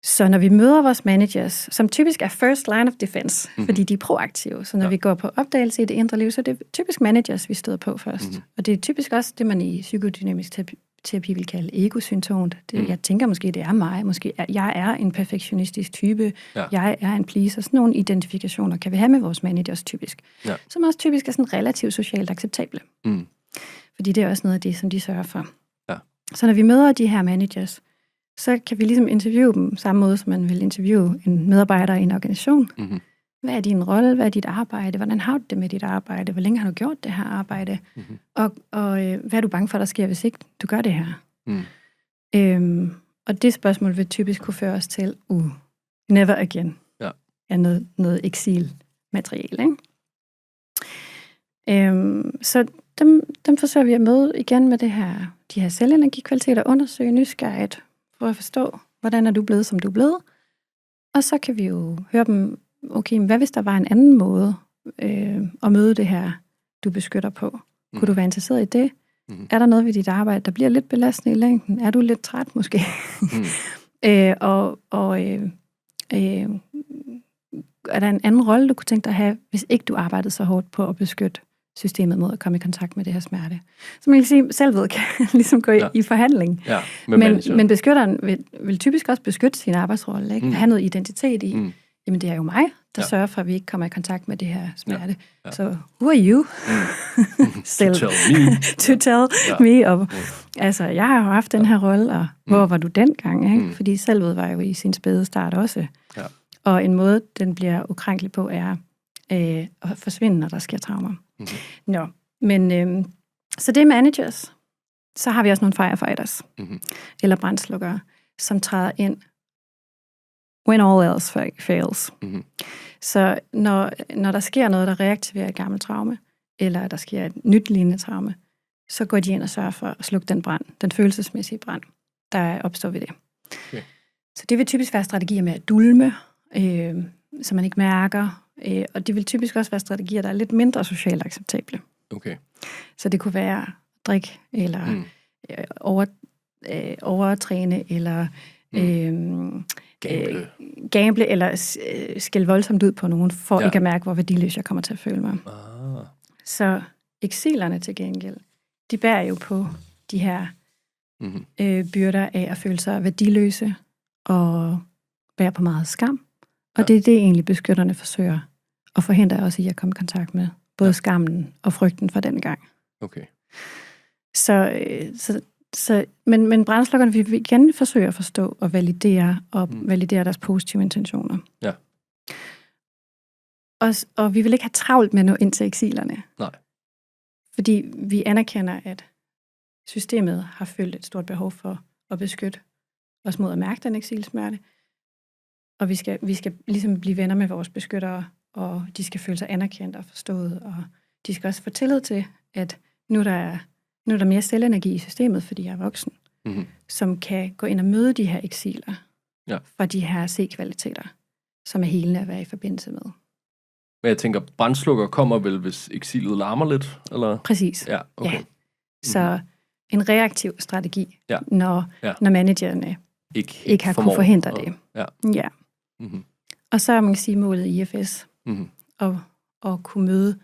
Så når vi møder vores managers, som typisk er first line of defense, fordi de er proaktive, så når vi går på opdagelse i det indre liv, så er det typisk managers, vi støder på først. Og det er typisk også det, man i psykodynamisk terapi vil kalde egosyntont. Jeg tænker måske, det er mig. Måske jeg er en perfektionistisk type. Ja. Jeg er en pleaser. Sådan nogle identifikationer kan vi have med vores managers typisk. Ja. Som også typisk er sådan relativt socialt acceptable. Mm. Fordi det er også noget af det, som de sørger for. Ja. Så når vi møder de her managers, så kan vi ligesom interviewe dem samme måde, som man vil interviewe en medarbejder i en organisation. Mm-hmm. Hvad er din rolle? Hvad er dit arbejde? Hvordan har du det med dit arbejde? Hvor længe har du gjort det her arbejde? Mm-hmm. Og hvad er du bange for, der sker, hvis ikke du gør det her? Mm. Og det spørgsmål vil typisk kunne føre os til, never again. Ja. Noget eksilmateriale, ikke? Så dem forsøger vi at møde igen med de her selvenergikvaliteter, undersøge nysgerrigt, for at forstå, hvordan er du blevet, som du er blevet. Og så kan vi jo høre dem, okay, hvad hvis der var en anden måde at møde det her, du beskytter på? Kunne du være interesseret i det? Mm. Er der noget ved dit arbejde, der bliver lidt belastende i længden? Er du lidt træt måske? Er der en anden rolle, du kunne tænke dig at have, hvis ikke du arbejdede så hårdt på at beskytte systemet mod at komme i kontakt med det her smerte? Så man kan sige, at selvved kan ligesom gå i forhandling. Ja, men beskytteren vil typisk også beskytte sin arbejdsrolle, ikke? Have noget identitet i. Jamen, det er jo mig, der sørger for, at vi ikke kommer i kontakt med det her smerte. Ja. Så, who are you? To tell me. Og, altså, jeg har jo haft den her rolle, og hvor var du dengang? Ikke? Fordi selvved var jo i sin spæde start også. Ja. Og en måde, den bliver ukrænkelig på, er at forsvinde, når der sker traumer. Nå, men så det er managers. Så har vi også nogle firefighters, eller brandslukkere, som træder ind, when all else fails. Mm-hmm. Så når der sker noget, der reaktiverer et gammelt traume, eller der sker et nyt lignende traume, så går de ind og sørger for at slukke den brand, den følelsesmæssige brand, der opstår ved det. Okay. Så det vil typisk være strategier med at dulme, så man ikke mærker, og det vil typisk også være strategier, der er lidt mindre socialt acceptable. Okay. Så det kunne være drik, eller overtræne, eller gamble, eller skælde voldsomt ud på nogen, for ikke at mærke, hvor værdiløs jeg kommer til at føle mig. Ah. Så eksilerne til gengæld, de bærer jo på de her byrder af at føle sig værdiløse, og bærer på meget skam. Og det er det egentlig beskytterne forsøger at forhindre også i at komme i kontakt med. Både skammen og frygten fra den gang. Okay. Men brandslukkerne vil igen forsøge at forstå og validere deres positive intentioner. Ja. Og vi vil ikke have travlt med at nå ind til eksilerne. Nej. Fordi vi anerkender, at systemet har følt et stort behov for at beskytte os mod at mærke den eksilsmerte. Og vi skal ligesom blive venner med vores beskyttere, og de skal føle sig anerkendt og forstået, og de skal også få tillid til, at nu er der mere selvenergi i systemet, fordi jeg er voksen, som kan gå ind og møde de her eksiler fra de her C-kvaliteter, som er helende at være i forbindelse med. Men jeg tænker, brandslukker kommer vel, hvis eksilet larmer lidt? Eller? Præcis. Ja, okay. Ja. Så en reaktiv strategi, når managerne ikke har kunnet forhindre det. Ja. Og så er man kan sige målet i IFS, Mm. og kunne møde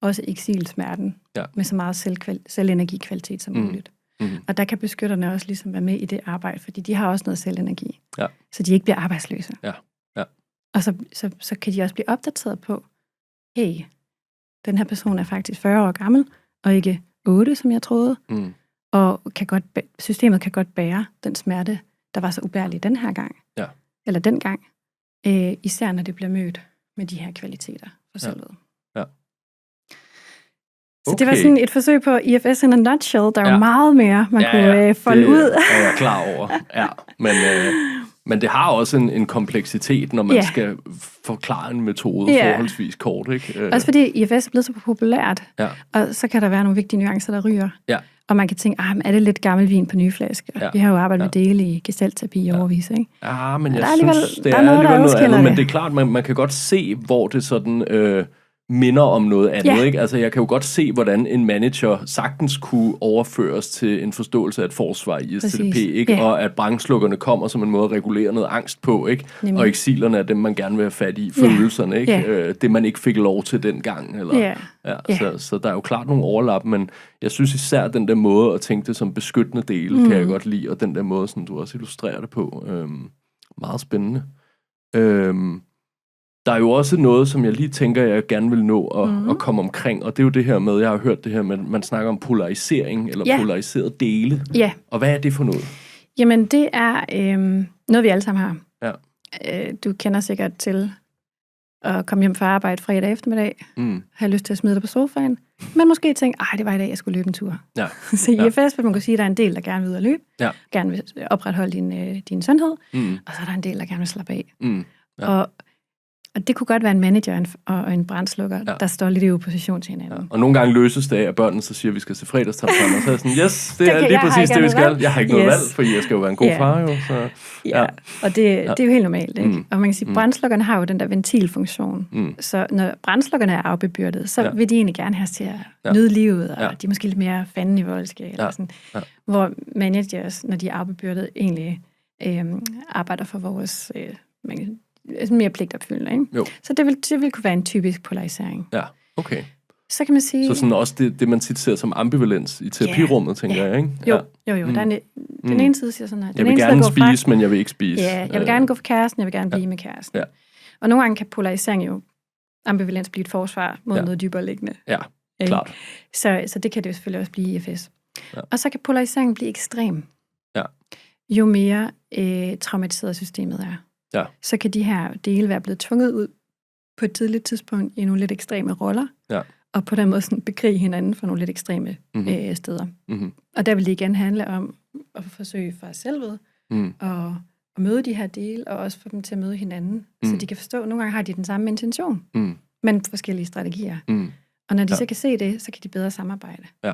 også eksilsmerten med så meget selvenergikvalitet som muligt. Mm. Og der kan beskytterne også ligesom være med i det arbejde, fordi de har også noget selvenergi, Ja. så de ikke bliver arbejdsløse. Ja. Ja. Og så kan de også blive opdateret på, hey, den her person er faktisk 40 år gammel, og ikke 8, som jeg troede. Mm. Og systemet kan godt bære den smerte, der var så ubærlig den her gang. Ja. Eller den gang. Især når det bliver mødt med de her kvaliteter for selvet. Ja. Så det var sådan et forsøg på IFS in a nutshell. Der er jo meget mere, man kunne folde ud. Det er jeg klar over. Ja. Men det har også en kompleksitet, når man skal forklare en metode forholdsvis kort. Ikke? Også fordi IFS er blevet så populært, og så kan der være nogle vigtige nuancer, der ryger. Ja. Og man kan tænke, er det lidt gammel vin på nye flasker? Ja. Vi har jo arbejdet med dele i gestaltterapi i overvis, ikke? Ja, men jeg synes, det er alligevel noget andet. Men det er klart, man kan godt se, hvor det sådan minder om noget andet, ikke? Altså, jeg kan jo godt se, hvordan en manager sagtens kunne overføres til en forståelse af et forsvar i STDP, ikke? Ja. Og at brandslukkerne kommer som en måde at regulere noget angst på, ikke? Nemlig. Og eksilerne er dem, man gerne vil have fat i, følelserne, ikke? Det, man ikke fik lov til dengang, eller... Så der er jo klart nogle overlap, men jeg synes især den der måde at tænke det som beskyttende dele, kan jeg godt lide, og den der måde, som du også illustrerer det på, meget spændende. Der er jo også noget, som jeg lige tænker, jeg gerne vil nå at komme omkring, og det er jo det her med, jeg har hørt det her med, man snakker om polarisering, eller polariserede dele. Ja. Og hvad er det for noget? Jamen, det er noget, vi alle sammen har. Ja. Du kender sikkert til at komme hjem fra arbejde fredag eftermiddag, have lyst til at smide dig på sofaen, men måske tænke, det var i dag, jeg skulle løbe en tur. Ja. Så i IFS vil man kunne sige, at der er en del, der gerne vil ud og løbe, gerne vil opretholde din sundhed, og så er der en del, der gerne vil slappe af. Ja. Og det kunne godt være en manager og en brandslukker, der står lidt i opposition til hinanden. Ja. Og nogle gange løses det af, at børnene så siger, at vi skal se fredagstang sammen, og så er jeg sådan, yes, det er lige præcis det, vi skal. Jeg har ikke noget valg, fordi jeg skal jo være en god far, jo. Så, og det er jo helt normalt, ikke? Og man kan sige, at brandslukkerne har jo den der ventilfunktion. Så når brandslukkerne er afbebyrdet, så vil de egentlig gerne have til at nyde livet, og de er måske lidt mere fandenivoldske, eller sådan. Hvor managers, når de er afbebyrdet, egentlig arbejder for vores... mere pligtopfyldende, ikke? Jo. Så det vil kunne være en typisk polarisering. Ja, okay. Så kan man sige... Så sådan også det man tit ser som ambivalens i terapirummet, tænker jeg, ikke? Jo. Der er den ene side siger sådan her. Jeg vil gerne spise, men jeg vil ikke spise. Ja, jeg vil gerne gå for kæresten, jeg vil gerne blive med kæresten. Ja. Og nogle gange kan polarisering jo, ambivalens, blive et forsvar mod noget dybere liggende. Ja, klart. Så det kan det jo selvfølgelig også blive i IFS. Ja. Og så kan polariseringen blive ekstrem. Ja. Jo mere traumatiseret systemet er. Ja. Så kan de her dele være blevet tvunget ud på et tidligt tidspunkt i nogle lidt ekstreme roller, og på den måde sådan bekrige hinanden for nogle lidt ekstreme steder. Mm-hmm. Og der vil det igen handle om at forsøge for selv ved, og at møde de her dele, og også få dem til at møde hinanden, så de kan forstå, at nogle gange har de den samme intention, men forskellige strategier. Og når de så kan se det, så kan de bedre samarbejde. Ja.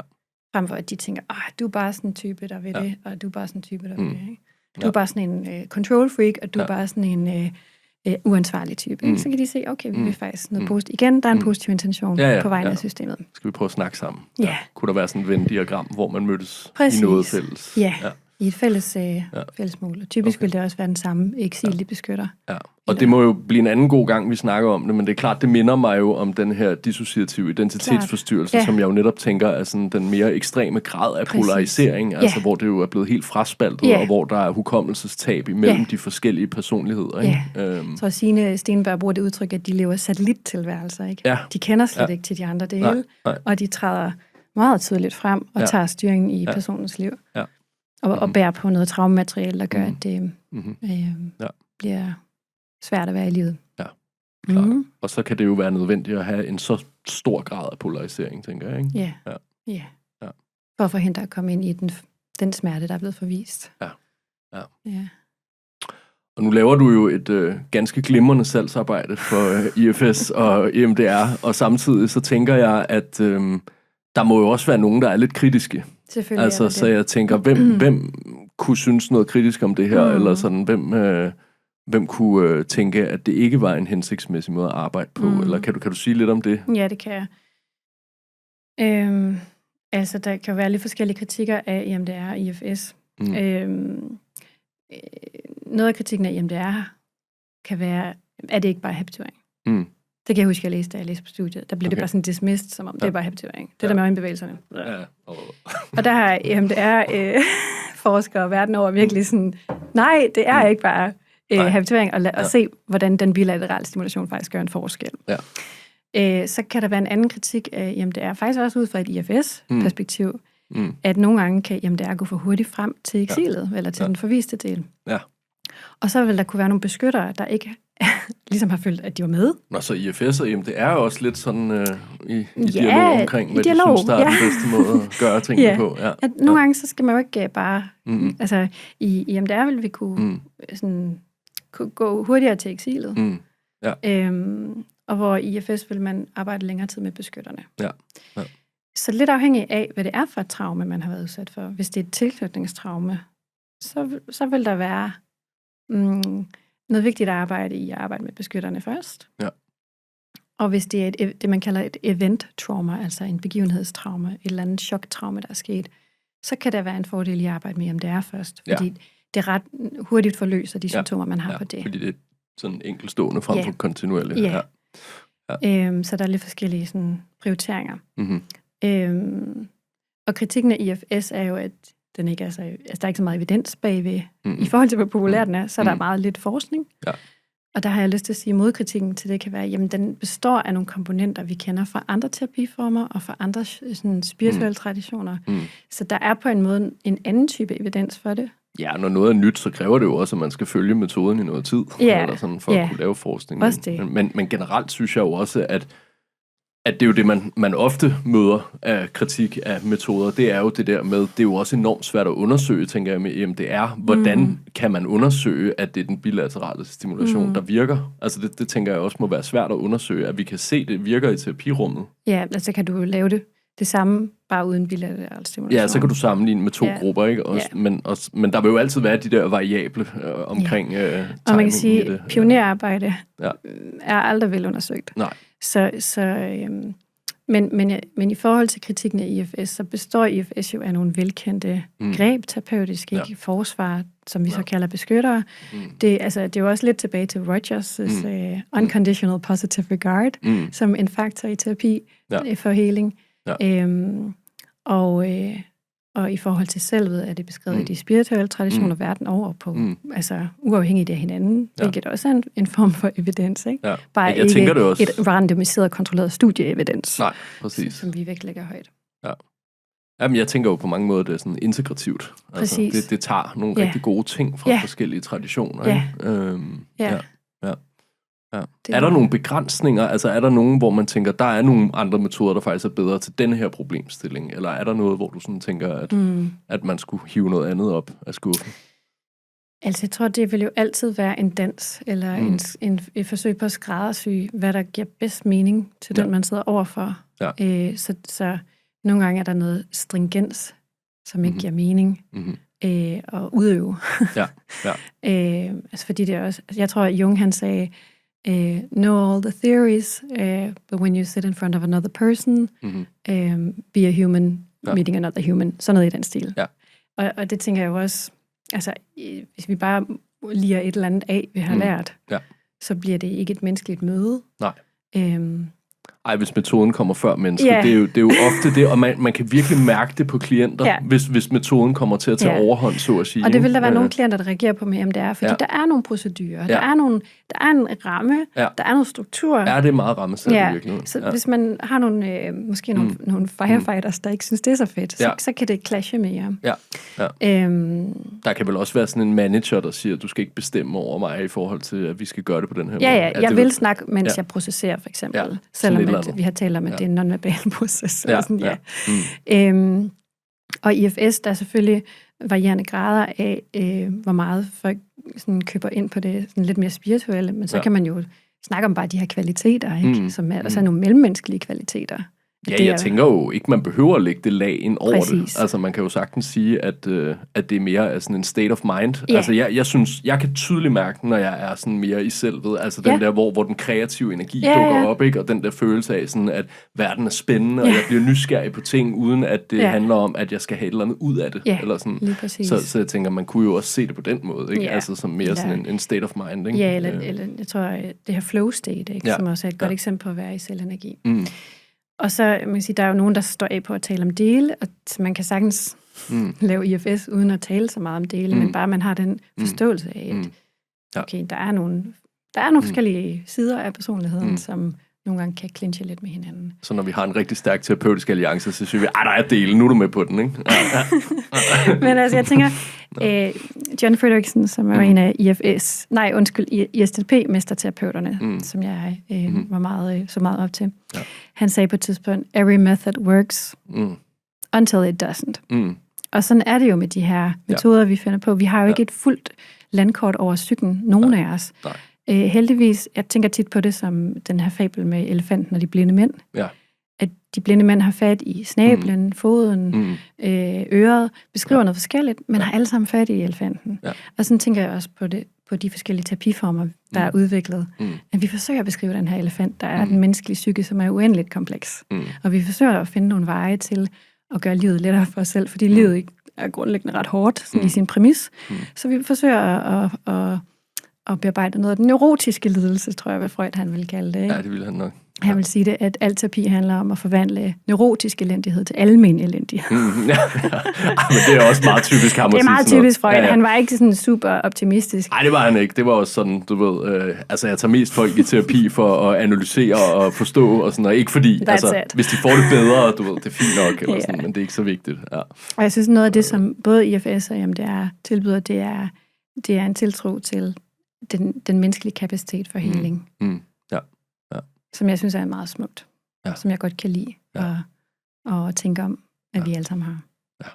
Frem for at de tænker, du er bare sådan en type, der vil det, og du er bare sådan en type, der vil det, ikke? Du er bare sådan en control freak, og du er bare sådan en uansvarlig type. Så kan de se, okay, vi vil faktisk noget positivt. Igen, der er en positiv intention på vegne af systemet. Skal vi prøve at snakke sammen? Ja. Kunne der være sådan et Venn-diagram, hvor man mødtes i noget fælles? Ja. I et fælles mål. Og typisk vil det også være den samme eksil, beskytter. Ja. Og det må jo blive en anden god gang, vi snakker om det, men det er klart, det minder mig jo om den her dissociative identitetsforstyrrelse, som jeg jo netop tænker er sådan den mere ekstreme grad af polarisering, altså hvor det jo er blevet helt fraspaltet, og hvor der er hukommelsestab imellem de forskellige personligheder. Ikke? Jeg tror, Signe Stenberg bruger det udtryk, at de lever satellittilværelser. Ikke? Ja. De kender slet ikke til de andre dele, og de træder meget tydeligt frem og tager styringen i personens liv. Ja. Og bærer på noget traumemateriale, der gør, at det bliver svært at være i livet. Ja, klart. Og så kan det jo være nødvendigt at have en så stor grad af polarisering, tænker jeg, ikke? Ja. For at forhindre at komme ind i den smerte, der er blevet forvist. Ja. Og nu laver du jo et ganske glimrende salgsarbejde for IFS og EMDR, og samtidig så tænker jeg, at der må jo også være nogen, der er lidt kritiske. Selvfølgelig altså, så jeg tænker, hvem kunne synes noget kritisk om det her, eller sådan, hvem kunne tænke, at det ikke var en hensigtsmæssig måde at arbejde på, eller kan du sige lidt om det? Ja, det kan jeg. Altså, der kan jo være lidt forskellige kritikker af EMDR og IFS. Noget af kritikken af EMDR kan være er det ikke bare habituering? Mm. Det kan jeg huske, jeg læste, da jeg læste på studiet. Der blev det bare sådan dismissed, som om det er bare habituering. Det der med øjenbevægelserne. Ja. Og der har EMDR-forskere verden over virkelig sådan, nej, det er ikke bare habituering, og se, hvordan den bilaterale stimulation faktisk gør en forskel. Ja. Så kan der være en anden kritik af EMDR, faktisk også ud fra et IFS-perspektiv, at nogle gange kan EMDR gå for hurtigt frem til eksilet, eller til den forviste del. Ja. Og så vil der kunne være nogle beskyttere, der ikke ligesom har følt, at de var med. Nå, så IFS og EMDR er også lidt sådan i dialog omkring, hvad de synes, der er den bedste måde at gøre tingene på. Ja. Nogle gange, så skal man jo ikke bare... Altså, i EMDR vil vi kunne gå hurtigere til eksilet. Ja. Og hvor i IFS vil man arbejde længere tid med beskytterne. Ja. Så lidt afhængig af, hvad det er for et traume, man har været udsat for. Hvis det er et tilknytningstraume, så vil der være noget vigtigt at arbejde med beskytterne først. Ja. Og hvis det er det, man kalder et event-trauma, altså en begivenhedstraume, et eller andet choktraume, der er sket, så kan der være en fordel i at arbejde med EMDR først, fordi det ret hurtigt forløser de symptomer, man har på det. Fordi det er sådan enkeltstående frem for kontinuerligt. Ja. Så der er lidt forskellige sådan, prioriteringer. Og kritikken af IFS er jo, at den ikke der er ikke så meget evidens bagved. I forhold til, hvor populær den er, så er der meget lidt forskning. Ja. Og der har jeg lyst til at sige, at modkritikken til det kan være, jamen den består af nogle komponenter, vi kender fra andre terapiformer og fra andre sådan, spirituelle traditioner. Så der er på en måde en anden type evidens for det. Ja, når noget er nyt, så kræver det jo også, at man skal følge metoden i noget tid, eller sådan, for at kunne lave forskning. Men generelt synes jeg jo også, at det er jo det, man ofte møder af kritik af metoder, det er jo det der med, det er jo også enormt svært at undersøge, tænker jeg med EMDR. Hvordan kan man undersøge, at det er den bilaterale stimulation, der virker? Altså det tænker jeg også må være svært at undersøge, at vi kan se, det virker i terapirummet. Ja, altså kan du lave det samme, bare uden bilateral stimulation. Ja, så kan du sammenligne med to grupper, ikke? Men der vil jo altid være de der variable omkring timing. Og man kan sige, at pionerarbejde er aldrig vel undersøgt. Nej. Men i forhold til kritikken af IFS, så består IFS jo af nogle velkendte greb, terapeutisk, ikke forsvar, som vi så kalder beskyttere. Det er jo også lidt tilbage til Rogers' unconditional positive regard, som en faktor i terapi for healing. Ja. Og i forhold til selvet er det beskrevet i de spirituelle traditioner verden over på, altså uafhængigt af hinanden, hvilket også er en form for evidens, ikke? Ja. Bare jeg ikke tænker det også. Et randomiseret, kontrolleret studieevidens. Nej, præcis. Som vi vægtlægger højt. Ja. Jamen, jeg tænker jo på mange måder, det er sådan integrativt. Præcis. Altså, det tager nogle rigtig gode ting fra forskellige traditioner. Ja. Er der nogle begrænsninger? Altså er der nogen, hvor man tænker, der er nogle andre metoder, der faktisk er bedre til denne her problemstilling? Eller er der noget, hvor du sådan tænker, at man skulle hive noget andet op af skuffen? Altså jeg tror, det vil jo altid være en dans, eller et forsøg på at skræddersy, hvad der giver bedst mening til den, man sidder overfor. Ja. Så nogle gange er der noget stringens, som ikke giver mening at udøve. Altså fordi det er også, jeg tror, at Jung han sagde, know all the theories, but when you sit in front of another person, be a human, meeting another human. Sådan noget i den stil. Ja. Og det tænker jeg jo også, altså hvis vi bare liger et eller andet af, vi har lært, så bliver det ikke et menneskeligt møde. Nej. Hvis metoden kommer før mennesket, det er jo ofte det, og man kan virkelig mærke det på klienter, hvis metoden kommer til at tage overhånd, så at sige. Og det vil der være nogle klienter, der reagerer på med EMDR, fordi der er nogle procedurer, der er en ramme, der er nogle strukturer. Ja, det er meget rammesat i virkeligheden. Så hvis man har måske nogle firefighters, der ikke synes, det er så fedt, så kan det clashe med jer. Der kan vel også være sådan en manager, der siger, at du skal ikke bestemme over mig i forhold til, at vi skal gøre det på den her måde. Jeg vil snakke, mens jeg processerer, for eksempel. Selvom vi har talt om, at det er en non-verbal proces. Og IFS, der er selvfølgelig varierende grader af, hvor meget folk sådan køber ind på det sådan lidt mere spirituelle, men så kan man jo snakke om bare de her kvaliteter, ikke? Som er, og så nogle mellemmenneskelige kvaliteter. Ja, jeg tænker jo ikke, man behøver at lægge det lag ind over Præcis. det. Altså, man kan jo sagtens sige, at det er mere af sådan en state of mind. Ja. Altså, jeg synes, jeg kan tydeligt mærke, når jeg er sådan mere i selvet. Altså, den der, hvor den kreative energi dukker op, ikke? Og den der følelse af, sådan, at verden er spændende, og jeg bliver nysgerrig på ting, uden at det handler om, at jeg skal have et eller andet ud af det. Ja, eller sådan. lige præcis. Så jeg tænker, man kunne jo også se det på den måde, ikke? Altså, som mere sådan en state of mind, ikke? Ja, eller jeg tror, det her flow state, ikke? Som også er et godt eksempel på at være i selvenergi. Og så, man kan sige, der er jo nogen, der står af på at tale om dele, og man kan sagtens lave IFS uden at tale så meget om dele, men bare man har den forståelse af, at okay, der er nogle forskellige sider af personligheden, som nogle gange kan clinche lidt med hinanden. Så når vi har en rigtig stærk terapeutisk alliance, så siger vi, der er dele, nu er du med på den, ikke? Men altså, jeg tænker, John Frederickson, som er en af ISTP-mesterterapeuterne, som jeg så meget op til, han sagde på et tidspunkt, every method works until it doesn't. Og sådan er det jo med de her metoder, vi finder på. Vi har jo ikke et fuldt landkort over psyken, nogen af os. Heldigvis, jeg tænker tit på det som den her fabel med elefanten og de blinde mænd. Ja. At de blinde mænd har fat i snablen, foden, øret, beskriver noget forskelligt, men har alle sammen fat i elefanten. Ja. Og sådan tænker jeg også på de forskellige terapiformer, der er udviklet. At vi forsøger at beskrive den her elefant, der er den menneskelige psyke, som er uendeligt kompleks. Og vi forsøger at finde nogle veje til at gøre livet lettere for os selv, fordi livet ikke er grundlæggende ret hårdt i sin præmis. Så vi forsøger at bearbejde noget af den neurotiske lidelse, tror jeg, hvad Freud han ville kalde det. Ikke? Ja, det ville han nok. Han vil sige det, at al terapi handler om at forvandle neurotisk elendighed til almen elendighed. Men det er også meget typisk ham. Det er meget typisk Freud. Han var ikke sådan super optimistisk. Nej, det var han ikke. Det var også sådan, du ved, jeg tager mest folk i terapi for at analysere og forstå, og sådan, og ikke fordi, hvis de får det bedre, du ved, det er fint nok, eller sådan, men det er ikke så vigtigt. Ja. Og jeg synes, noget af det, som både IFS og EMDR tilbyder, det er en tiltro til den menneskelige kapacitet for healing. Som jeg synes er meget smukt. Som jeg godt kan lide og tænke om, at vi alle sammen har. Ja.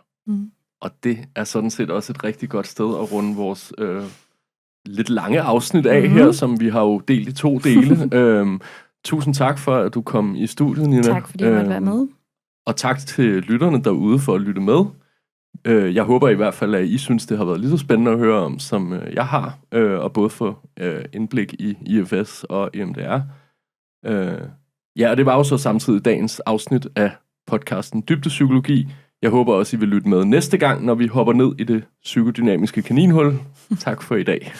Og det er sådan set også et rigtig godt sted at runde vores lidt lange afsnit af her, som vi har jo delt i 2 dele. Tusind tak for, at du kom i studiet, Nina. Tak, fordi du måtte være med. Og tak til lytterne derude for at lytte med. Jeg håber i hvert fald, at I synes, det har været lige så spændende at høre om, som jeg har, og både få indblik i IFS og EMDR. Og det var jo så samtidig dagens afsnit af podcasten Dybdepsykologi. Jeg håber også, I vil lytte med næste gang, når vi hopper ned i det psykodynamiske kaninhul. Tak for i dag.